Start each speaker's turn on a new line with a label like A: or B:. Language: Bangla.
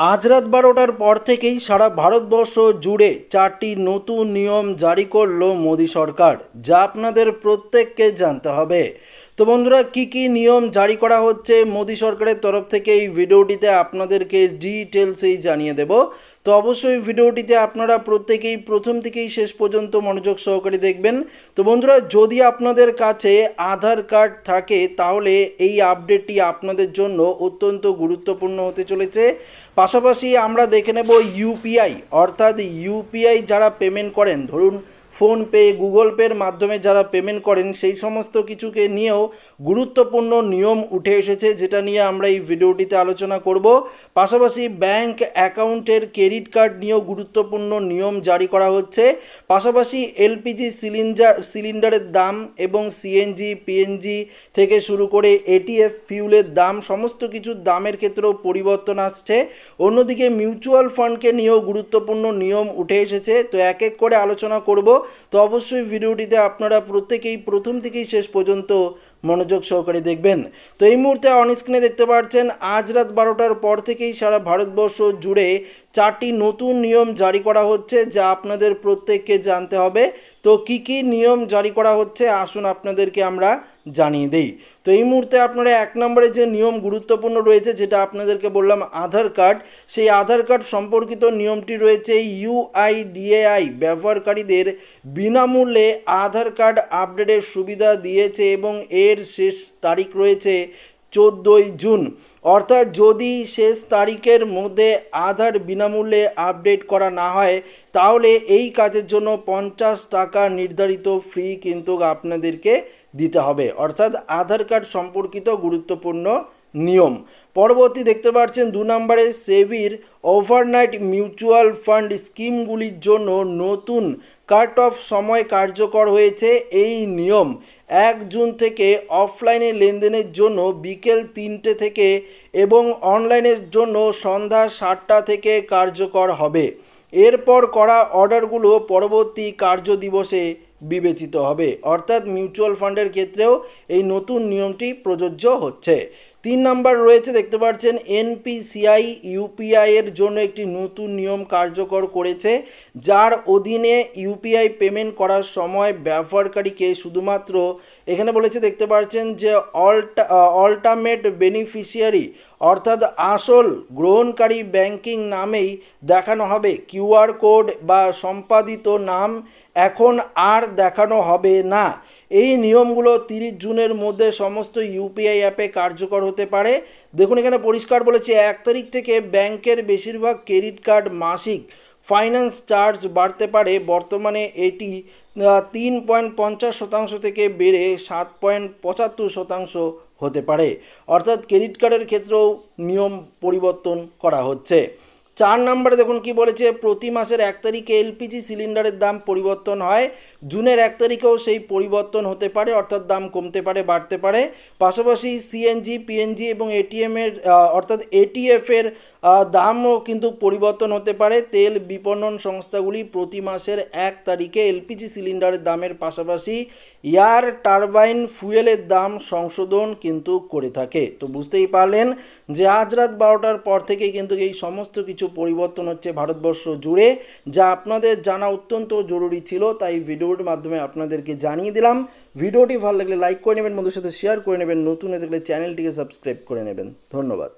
A: আজ রাত 12টার পর থেকেই সারা ভারতবর্ষ জুড়ে 4টি নতুন নিয়ম জারি করলো মোদি সরকার, যা আপনাদের প্রত্যেককে জানতে হবে। তো বন্ধুরা, কি কি নিয়ম জারি করা হচ্ছে মোদি সরকারের তরফ থেকে এই ভিডিওটিতে আপনাদেরকে ডিটেলসেই জানিয়ে দেব। তো অবশ্যই ভিডিওটিতে আপনারা প্রত্যেকেই প্রথম থেকেই শেষ পর্যন্ত মনোযোগ সহকারে দেখবেন। তো বন্ধুরা, যদি আপনাদের কাছে আধার কার্ড থাকে তাহলে এই আপডেটটি আপনাদের জন্য অত্যন্ত গুরুত্বপূর্ণ হতে চলেছে। পাশাপাশি আমরা দেখে নেব ইউপিআই, অর্থাৎ ইউপিআই যারা পেমেন্ট করেন, ধরুন ফোনপে, গুগল পের মাধ্যমে যারা পেমেন্ট করেন, সেই সমস্ত কিছুকে নিয়েও গুরুত্বপূর্ণ নিয়ম উঠে এসেছে, যেটা নিয়ে আমরা এই ভিডিওটিতে আলোচনা করব। পাশাপাশি ব্যাংক অ্যাকাউন্টের ক্রেডিট কার্ড নিয়েও গুরুত্বপূর্ণ নিয়ম জারি করা হচ্ছে। পাশাপাশি এলপিজি সিলিন্ডারের দাম এবং সিএনজি, পিএনজি থেকে শুরু করে এটিএফ ফিউলের দাম, সমস্ত কিছুর দামের ক্ষেত্রেও পরিবর্তন আসছে। অন্যদিকে মিউচুয়াল ফান্ডকে নিয়েও গুরুত্বপূর্ণ নিয়ম উঠে এসেছে। তো এক এক করে আলোচনা করব। তো অবশ্যই ভিডিওটিতে আপনারা প্রত্যেকেই প্রথম থেকেই শেষ পর্যন্ত মনোযোগ সহকারে দেখবেন। তো এই মুহূর্তে অন স্ক্রিনে দেখতে পাচ্ছেন আজ রাত 12টার পর থেকেই সারা ভারতবর্ষ জুড়ে 4টি নতুন নিয়ম জারি করা হচ্ছে, যা আপনাদের প্রত্যেককে জানতে হবে। তো কি কি নিয়ম জারি করা হচ্ছে আসুন আপনাদেরকে আমরা জানিয়ে দেই। তো এই মুহূর্তে আপনারা 1 নম্বরে যে নিয়ম গুরুত্বপূর্ণ রয়েছে, যেটা আপনাদেরকে বললাম আধার কার্ড, সেই আধার কার্ড সম্পর্কিত নিয়মটি রয়েছে ইউআইডিএআই ব্যবহারকারীদের বিনামূল্যে আধার কার্ড আপডেটের সুবিধা দিয়েছে এবং এর শেষ তারিখ রয়েছে 14ই জুন। অর্থাৎ যদি শেষ তারিখের মধ্যে আধার বিনামূল্যে আপডেট করা না হয় তাহলে এই কাজের জন্য 50 টাকা নির্ধারিত ফি কিন্তু আপনাদেরকে দিতে হবে। অর্থাৎ আধার কার্ড সম্পর্কিত গুরুত্বপূর্ণ নিয়ম। পরবর্তী দেখতে পাচ্ছেন 2 নম্বরে সেবির ওভারনাইট মিউচুয়াল ফান্ড স্কিমগুলির জন্য নতুন কাট অফ সময় কার্যকর হয়েছে। এই নিয়ম 1 জুন থেকে অফলাইনে লেনদেনের জন্য বিকেল 3টে থেকে এবং অনলাইনের জন্য সন্ধ্যা 7টা থেকে কার্যকর হবে। এরপর করা অর্ডারগুলো পরবর্তী কার্য দিবসে বিবেচিত হবে। অর্থাৎ মিউচুয়াল ফান্ডের ক্ষেত্রেও এই নতুন নিয়মটি প্রযোজ্য হচ্ছে। 3 নম্বর রয়েছে দেখতে পাচ্ছেন এনপিসিআই ইউপিআই এর জন্য একটি নতুন নিয়ম কার্যকর করেছে, যার অধীনে ইউপিআই পেমেন্ট করার সময় ব্যবহারকারীকে শুধুমাত্র এখানে বলেছে দেখতে পাচ্ছেন যে অল্টামেট বেনিফিশিয়ারি অর্থাৎ আসল গ্রহণকারী ব্যাংকিং নামেই দেখানো হবে। কিউআর কোড বা সম্পাদিত নাম এখন আর দেখানো হবে না। এই নিয়মগুলো 30 জুনের মধ্যে সমস্ত ইউপিআই অ্যাপে কার্যকর হতে পারে। দেখুন এখানে পরিষ্কার বলেছে 1 তারিখ থেকে ব্যাংকের বেশিরভাগ ক্রেডিট কার্ড মাসিক ফাইন্যান্স চার্জ বাড়তে পারে। বর্তমানে এটি 3.50% থেকে বেড়ে 7.75% হতে পারে। অর্থাৎ ক্রেডিট কার্ডের ক্ষেত্রেও নিয়ম পরিবর্তন করা হচ্ছে। 4 নম্বরে দেখুন কি বলেছে, প্রতি মাসের 1 তারিখে এলপিজি সিলিন্ডারের দাম পরিবর্তন হয়। জুনের 1 তারিখেও সেই পরিবর্তন হতে পারে, অর্থাৎ দাম কমতে পারে, বাড়তে পারে। পাশাপাশি সিএনজি, পিএনজি এবং এটিএফ এর দামও কিন্তু পরিবর্তন হতে পারে। তেল বিপণন সংস্থাগুলি প্রতি মাসের 1 তারিখে এলপিজি সিলিন্ডারের দামের পাশাপাশি এয়ার টারবাইন ফুয়েলের দাম সংশোধন কিন্তু করে থাকে। তো বুঝতেই পারলেন যে আজ রাত 12টার পর থেকেই কিন্তু এই সমস্ত কিছু পরিবর্তন হচ্ছে ভারতবর্ষ জুড়ে, যা আপনাদের জানা অত্যন্ত জরুরি ছিল। তাই ভিডিওটির মাধ্যমে আপনাদেরকে জানিয়ে দিলাম। ভিডিওটি ভালো লাগলে লাইক করে নেবেন, বন্ধুদের সাথে শেয়ার করে নেবেন, নতুন হয়ে থাকলে চ্যানেলটিকে সাবস্ক্রাইব করে নেবেন। ধন্যবাদ।